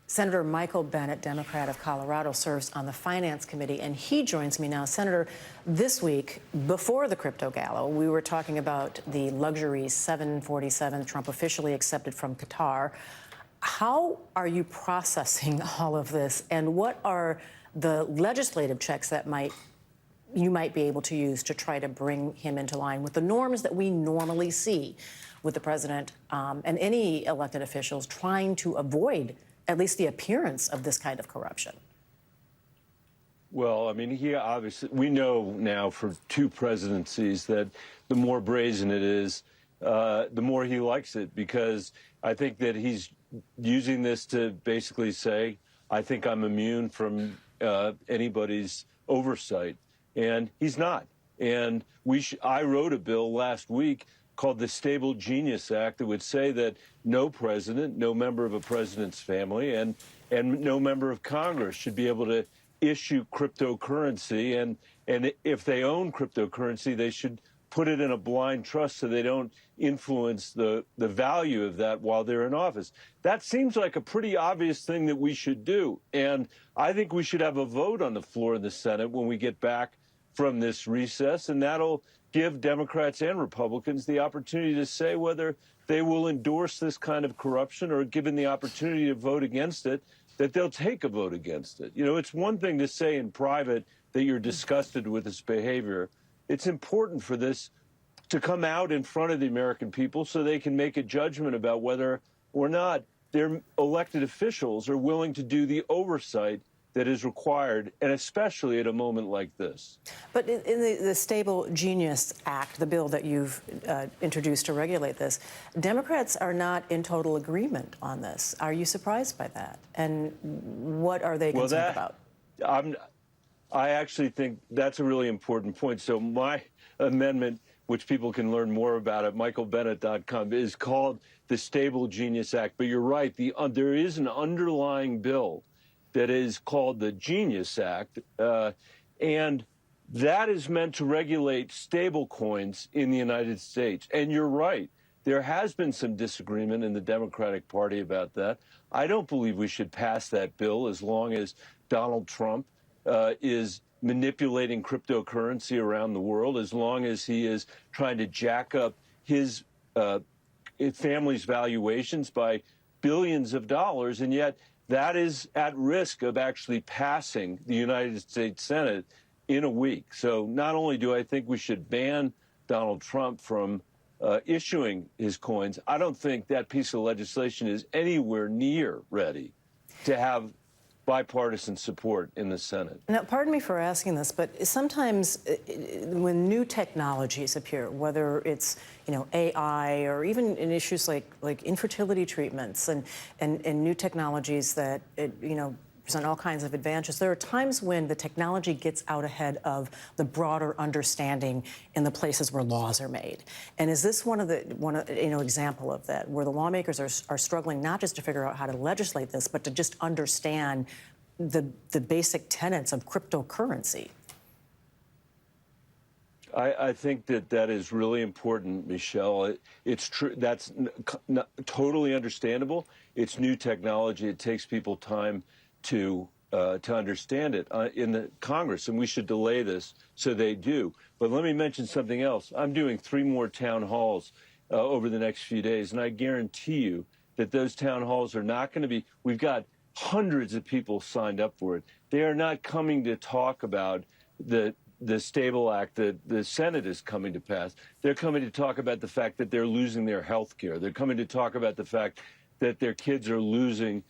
Senator Michael Bennet, Democrat of Colorado, serves on the Finance Committee, and he joins me now. Senator, this week, before the crypto gala, we were talking about the luxury 747 Trump officially accepted from Qatar. How are you processing all of this, and what are the legislative checks that you might be able to use to try to bring him into line with the norms that we normally see with the president and any elected officials trying to avoid at least the appearance of this kind of corruption? Well, I mean, he obviously, we know now for two presidencies that the more brazen it is, the more he likes it, because I think that he's using this to basically say, I think I'm immune from anybody's oversight. And he's not. And I wrote a bill last week called the Stable Genius Act that would say that no president, no member of a president's family, and no member of Congress should be able to issue cryptocurrency. And if they own cryptocurrency, they should put it in a blind trust so they don't influence the value of that while they're in office. That seems like a pretty obvious thing that we should do. And I think we should have a vote on the floor in the Senate when we get back from this recess, and that'll give Democrats and Republicans the opportunity to say whether they will endorse this kind of corruption, or, given the opportunity to vote against it, that they'll take a vote against it. You know, it's one thing to say in private that you're disgusted with this behavior. It's important for this to come out in front of the American people so they can make a judgment about whether or not their elected officials are willing to do the oversight that is required, and especially at a moment like this. But in the Stable Genius Act, the bill that you've introduced to regulate this, Democrats are not in total agreement on this. Are you surprised by that? And what are they concerned about? I actually think that's a really important point. So my amendment, which people can learn more about at michaelbennet.com, is called the Stable Genius Act. But you're right, there is an underlying bill that is called the Genius Act, and that is meant to regulate stable coins in the United States. And you're right, there has been some disagreement in the Democratic Party about that. I don't believe we should pass that bill as long as Donald Trump is manipulating cryptocurrency around the world, as long as he is trying to jack up his family's valuations by billions of dollars, and yet that is at risk of actually passing the United States Senate in a week. So not only do I think we should ban Donald Trump from issuing his coins, I don't think that piece of legislation is anywhere near ready to have bipartisan support in the Senate. Now, pardon me for asking this, but sometimes when new technologies appear, whether it's AI, or even in issues like infertility treatments and new technologies that present all kinds of advantages, there are times when the technology gets out ahead of the broader understanding in the places where laws are made. And is this one example of that, where the lawmakers are struggling not just to figure out how to legislate this, but to just understand the basic tenets of cryptocurrency? I think that is really important, Michelle. It's true. That's totally understandable. It's new technology. It takes people time to understand it in the Congress, and we should delay this so they do. But let me mention something else. I'm doing 3 more town halls over the next few days, and I guarantee you that those town halls are not going to be, we've got hundreds of people signed up for it. They are not coming to talk about the Stable Act that the Senate is coming to pass. They're coming to talk about the fact that they're losing their health care. They're coming to talk about the fact that their kids are losing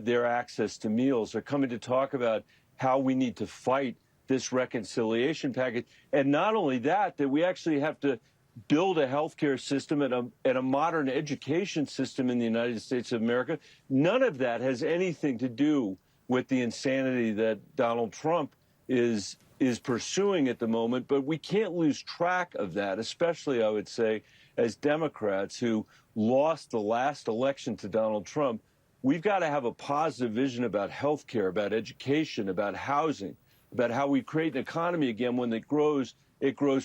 their access to meals. They're coming to talk about how we need to fight this reconciliation package. And not only that we actually have to build a healthcare system and a modern education system in the United States of America. None of that has anything to do with the insanity that Donald Trump is pursuing at the moment. But we can't lose track of that, especially, I would say, as Democrats who lost the last election to Donald Trump. We've got to have a positive vision about health care, about education, about housing, about how we create an economy again. When it grows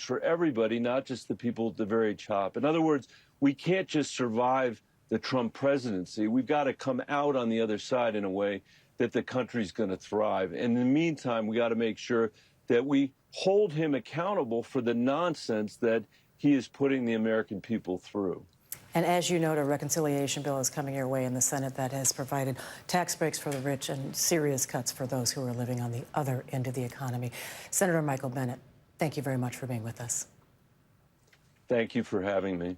for everybody, not just the people at the very top. In other words, we can't just survive the Trump presidency. We've got to come out on the other side in a way that the country's going to thrive. And in the meantime, we got to make sure that we hold him accountable for the nonsense that he is putting the American people through. And as you note, a reconciliation bill is coming your way in the Senate that has provided tax breaks for the rich and serious cuts for those who are living on the other end of the economy. Senator Michael Bennet, thank you very much for being with us. Thank you for having me.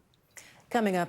Coming up.